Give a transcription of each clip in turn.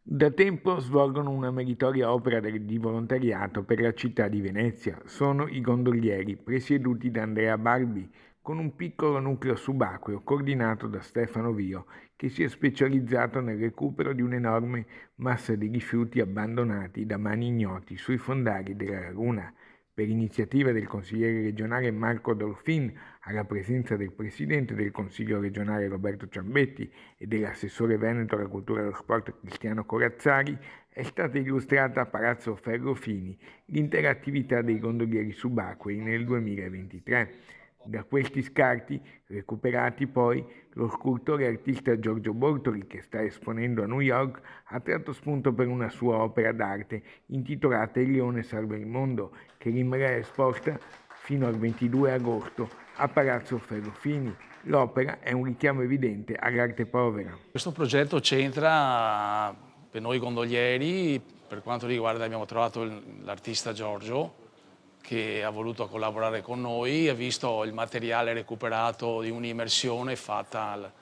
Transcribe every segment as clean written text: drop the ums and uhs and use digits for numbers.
Da tempo svolgono una meritoria opera di volontariato per la città di Venezia. Sono i gondolieri, presieduti da Andrea Barbi, con un piccolo nucleo subacqueo coordinato da Stefano Vio, che si è specializzato nel recupero di un'enorme massa di rifiuti abbandonati da mani ignoti sui fondali della laguna. Per iniziativa del consigliere regionale Marco Dolfin, alla presenza del presidente del Consiglio regionale Roberto Ciambetti e dell'assessore veneto alla cultura e allo sport Cristiano Corazzari, è stata illustrata a Palazzo Ferrofini l'intera attività dei gondolieri subacquei nel 2023. Da questi scarti, recuperati poi, lo scultore e artista Giorgio Bortoli, che sta esponendo a New York, ha tratto spunto per una sua opera d'arte intitolata Il leone salva il mondo, che rimarrà esposta fino al 22 agosto a Palazzo Ferrofini. L'opera è un richiamo evidente all'arte povera. Questo progetto c'entra per noi gondolieri, per quanto riguarda abbiamo trovato l'artista Giorgio che ha voluto collaborare con noi, ha visto il materiale recuperato di un'immersione fatta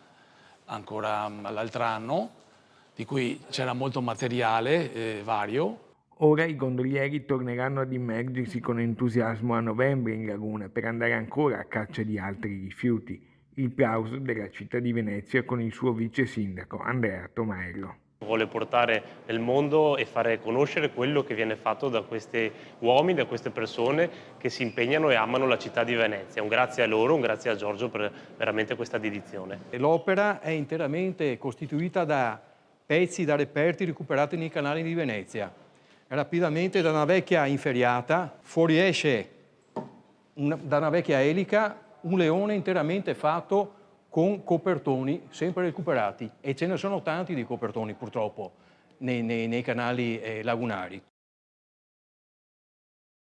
ancora l'altro anno, di cui c'era molto materiale vario. Ora i gondolieri torneranno ad immergersi con entusiasmo a novembre in laguna per andare ancora a caccia di altri rifiuti. Il plauso della città di Venezia con il suo vice sindaco Andrea Tomaello. Vuole portare nel mondo e fare conoscere quello che viene fatto da questi uomini, da queste persone che si impegnano e amano la città di Venezia. Un grazie a loro, un grazie a Giorgio per veramente questa dedizione. L'opera è interamente costituita da pezzi da reperti recuperati nei canali di Venezia. Rapidamente da una vecchia inferriata fuoriesce da una vecchia elica un leone interamente fatto con copertoni sempre recuperati, e ce ne sono tanti di copertoni purtroppo nei canali lagunari.